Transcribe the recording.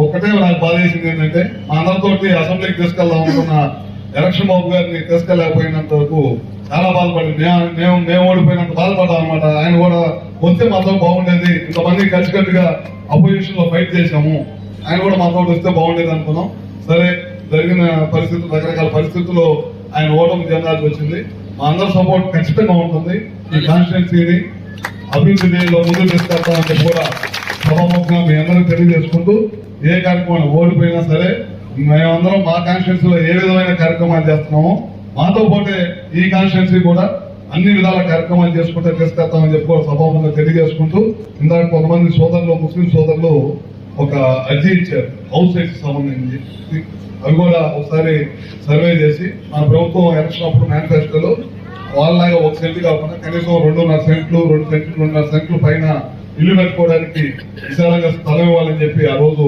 ఒక్కటే నాకు బాధ చేసింది ఏంటంటే మా అందరితోటి అసెంబ్లీకి తీసుకెళ్దాం అనుకున్న ఎలక్షన్ బాబు గారిని తీసుకెళ్లేకపోయినంత వరకు చాలా బాధపడింది. మేము ఓడిపోయినంత బాధపడ్డాం అనమాట. ఆయన కూడా వస్తే మాతో బాగుండేది, ఇంతమంది కలిసికట్టుగా అపోజిషన్ లో ఫైట్ చేశాము, ఆయన కూడా మాతో వస్తే బాగుండేది అనుకున్నాం. సరే, జరిగిన పరిస్థితులు, రకరకాల పరిస్థితుల్లో ఆయన ఓటమి చెందాల్సి వచ్చింది. మా అందరి సపోర్ట్ ఖచ్చితంగా ఉంటుంది. ఈ కాన్స్టిట్యున్సీని అభివృద్ధి దిశలో ముందుకు తీసుకెళ్తామని కూడా సభాముఖంగా మీ అందరూ తెలియజేసుకుంటూ, ఏ కార్యక్రమం ఓడిపోయినా సరే మేమందరం మా కాన్స్టిట్యున్సీలో ఏ విధమైన కార్యక్రమాలు చేస్తున్నామో మాతో పాటే ఈ కాన్స్టిట్యున్సీ కూడా అన్ని విధాల కార్యక్రమాలు చేసుకుంటే తీసుకెళ్తామని చెప్పి కూడా సభాముఖంగా తెలియజేసుకుంటూ, ఇందాక కొంతమంది సోదరులు, ముస్లిం సోదరులు ఒక అర్జీ ఇచ్చారు హౌస్ రైట్స్ సంబంధించి. అవి కూడా ఒకసారి సర్వే చేసి మన ప్రభుత్వం ఎలక్షన్ అప్పుడు మేనిఫెస్టోలో వాళ్ళలాగా ఒక సెంట్ కాకుండా కనీసం 2.5 సెంట్లు 2 సెంట్లు 2.5 సెంట్లు పైన ఇల్లు కట్టుకోవడానికి విశాలంగా స్థలం ఇవ్వాలని చెప్పి ఆ రోజు